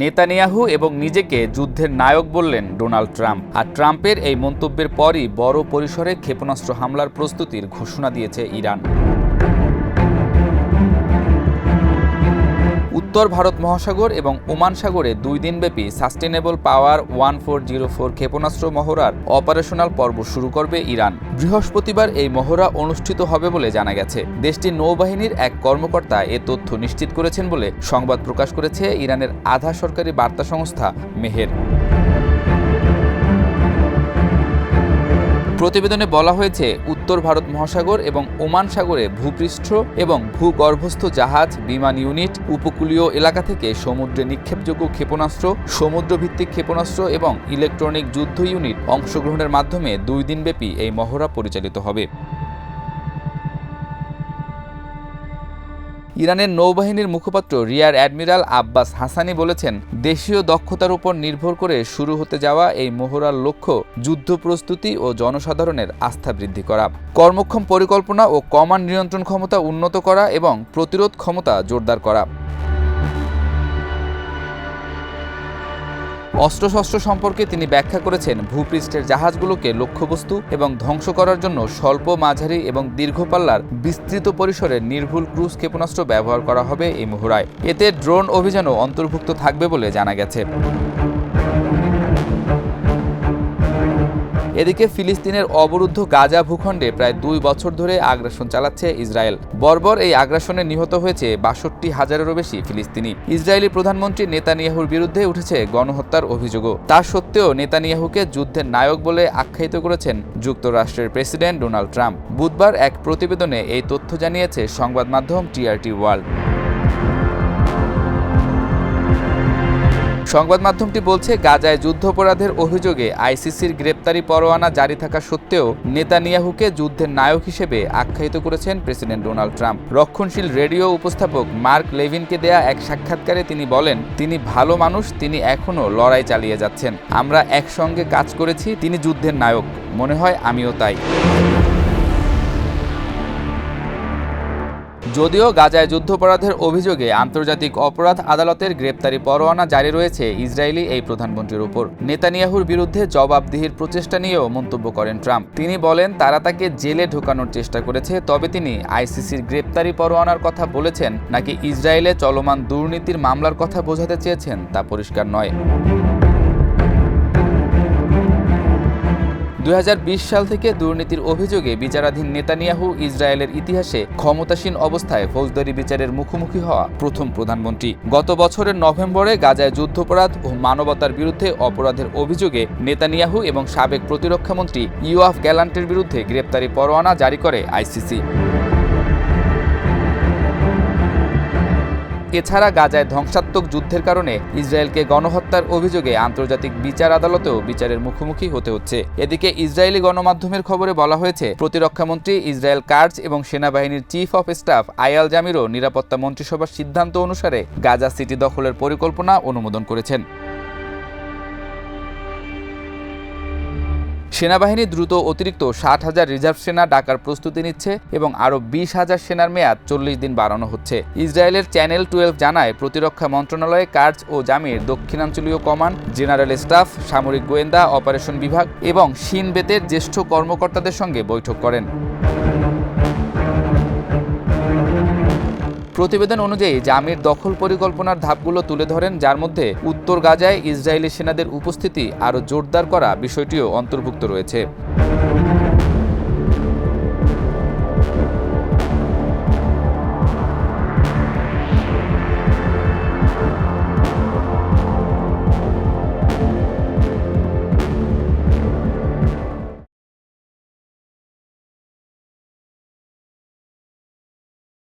Netanyahu এবং নিজেকে যুদ্ধের নায়ক বললেন ডোনাল্ড ট্রাম্প। আর ট্রাম্পের এই মন্তব্যের পরই বড় পরিসরে ক্ষেপণাস্ত্র হামলার প্রস্তুতির ঘোষণা দিয়েছে ইরান। উত্তর ভারত মহাসাগর এবং ওমান সাগরে 2 দিনব্যাপী সাস্টেনেবল পাওয়ার 1404 ক্ষেপণাস্ত্র মহড়ার অপারেশনাল পর্ব শুরু করবে ইরান। বৃহস্পতিবার এই মহড়া অনুষ্ঠিত হবে বলে জানা গেছে। দেশটির নৌবাহিনীর এক কর্মকর্তা এ তথ্য নিশ্চিত করেছেন বলে সংবাদ প্রকাশ করেছে ইরানের আধা সরকারি বার্তা সংস্থা মেহের। প্রতিবেদনে বলা হয়েছে, উত্তর ভারত মহাসাগর এবং ওমান সাগরে ভূপৃষ্ঠ এবং ভূগর্ভস্থ জাহাজ, বিমান ইউনিট, উপকূলীয় এলাকা থেকে সমুদ্রে নিক্ষেপযোগ্য ক্ষেপণাস্ত্র, সমুদ্রভিত্তিক ক্ষেপণাস্ত্র এবং ইলেকট্রনিক যুদ্ধ ইউনিট অংশগ্রহণের মাধ্যমে 2 দিনব্যাপী এই মহড়া পরিচালিত হবে। ইরানের নৌবাহিনীর মুখপাত্র রিয়ার অ্যাডমিরাল আব্বাস হাসানি বলেছেন, দেশীয় দক্ষতার উপর নির্ভর করে শুরু হতে যাওয়া এই মহড়ার লক্ষ্য যুদ্ধ প্রস্তুতি ও জনসাধারণের আস্থা বৃদ্ধি করা, কর্মক্ষম পরিকল্পনা ও কমান্ড নিয়ন্ত্রণ ক্ষমতা উন্নত করা এবং প্রতিরোধ ক্ষমতা জোরদার করা। অস্ত্রশস্ত্র সম্পর্কে তিনি ব্যাখ্যা করেছেন, ভূপৃষ্ঠের জাহাজগুলোকে লক্ষ্যবস্তু এবং ধ্বংস করার জন্য স্বল্প, মাঝারি এবং দীর্ঘপাল্লার বিস্তৃত পরিসরের নির্ভুল ক্রুজ ক্ষেপণাস্ত্র ব্যবহার করা হবে এই মহড়ায়। এতে ড্রোন অভিযানও অন্তর্ভুক্ত থাকবে বলে জানা গেছে। এদিকে ফিলিস্তিনের অবরুদ্ধ গাজা ভূখণ্ডে প্রায় 2 বছর ধরে আগ্রাসন চালাচ্ছে ইসরায়েল। বর্বর এই আগ্রাসনে নিহত হয়েছে 62,000-এরও বেশি ফিলিস্তিনি। ইসরায়েলি প্রধানমন্ত্রী নেতানিয়াহুর বিরুদ্ধে উঠেছে গণহত্যার অভিযোগও। তা সত্ত্বেও নেতানিয়াহুকে যুদ্ধের নায়ক বলে আখ্যায়িত করেছেন যুক্তরাষ্ট্রের প্রেসিডেন্ট ডোনাল্ড ট্রাম্প। বুধবার এক প্রতিবেদনে এই তথ্য জানিয়েছে সংবাদ মাধ্যম টিআরটি ওয়ার্ল্ড। সংবাদ মাধ্যমটি বলছে, গাজায় যুদ্ধাপরাধের অভিযোগে আইসিসির গ্রেপ্তারি পরোয়ানা জারি থাকা সত্ত্বেও নেতানিয়াহুকে যুদ্ধের নায়ক হিসেবে আখ্যায়িত করেছেন প্রেসিডেন্ট ডোনাল্ড ট্রাম্প। রক্ষণশীল রেডিও উপস্থাপক মার্ক লেভিনকে দেয়া এক সাক্ষাৎকারে তিনি বলেন, তিনি ভালো মানুষ, তিনি এখনও লড়াই চালিয়ে যাচ্ছেন। আমরা একসঙ্গে কাজ করেছি, তিনি যুদ্ধের নায়ক, মনে হয় আমিও তাই। যদিও গাজায় যুদ্ধাপরাধের অভিযোগে আন্তর্জাতিক অপরাধ আদালতের গ্রেপ্তারি পরোয়ানা জারি রয়েছে ইসরায়েলি এই প্রধানমন্ত্রীর উপর, নেতানিয়াহুর বিরুদ্ধে জবাবদিহির প্রচেষ্টা নিয়েও মন্তব্য করেন ট্রাম্প। তিনি বলেন, তারা তাকে জেলে ঢোকানোর চেষ্টা করেছে, তবে তিনি আইসিসির গ্রেপ্তারি পরোয়ানার কথা বলেছেন নাকি ইসরায়েলে চলমান দুর্নীতির মামলার কথা বোঝাতে চেয়েছেন তা পরিষ্কার নয়। 2020 সাল থেকে দুর্নীতির অভিযোগে বিচারাধীন নেতানিয়াহু ইসরায়েলের ইতিহাসে ক্ষমতাসীন অবস্থায় ফৌজদারি বিচারের মুখোমুখি হওয়া প্রথম প্রধানমন্ত্রী। গত বছরের নভেম্বরে গাজায় যুদ্ধাপরাধ ও মানবতার বিরুদ্ধে অপরাধের অভিযোগে নেতানিয়াহু এবং সাবেক প্রতিরক্ষামন্ত্রী ইয়োয়াফ গ্যালান্টের বিরুদ্ধে গ্রেপ্তারি পরোয়ানা জারি করে আইসিসি। এছাড়া গাজায় ধ্বংসাত্মক যুদ্ধের কারণে ইসরায়েলকে গণহত্যার অভিযোগে আন্তর্জাতিক বিচার আদালতেও বিচারের মুখোমুখি হতে হচ্ছে। এদিকে ইসরায়েলি গণমাধ্যমের খবরে বলা হয়েছে, প্রতিরক্ষামন্ত্রী ইসরায়েল কাটজ এবং সেনাবাহিনীর চিফ অফ স্টাফ আয়াল জামিরও নিরাপত্তা মন্ত্রিসভার সিদ্ধান্ত অনুসারে গাজা সিটি দখলের পরিকল্পনা অনুমোদন করেছেন। সেনাবাহিনী দ্রুত অতিরিক্ত 60,000 রিজার্ভ সেনা ডাকার প্রস্তুতি নিচ্ছে এবং আরও 20,000 সেনার মেয়াদ 40 দিন বাড়ানো হচ্ছে। ইসরায়েলের চ্যানেল 12 জানায়, প্রতিরক্ষা মন্ত্রণালয়ে কাটজ ও জামির দক্ষিণাঞ্চলীয় কমান্ড, জেনারেল স্টাফ, সামরিক গোয়েন্দা, অপারেশন বিভাগ এবং শিন বেতের জ্যেষ্ঠ কর্মকর্তাদের সঙ্গে বৈঠক করেন। প্রতিবেদন অনুযায়ী জামির দখল পরিকল্পনার ধাপগুলো তুলে ধরেন, যার মধ্যে উত্তর গাজায় ইসরায়েলি সেনাদের উপস্থিতি আরও জোরদার করা বিষয়টিও অন্তর্ভুক্ত রয়েছে।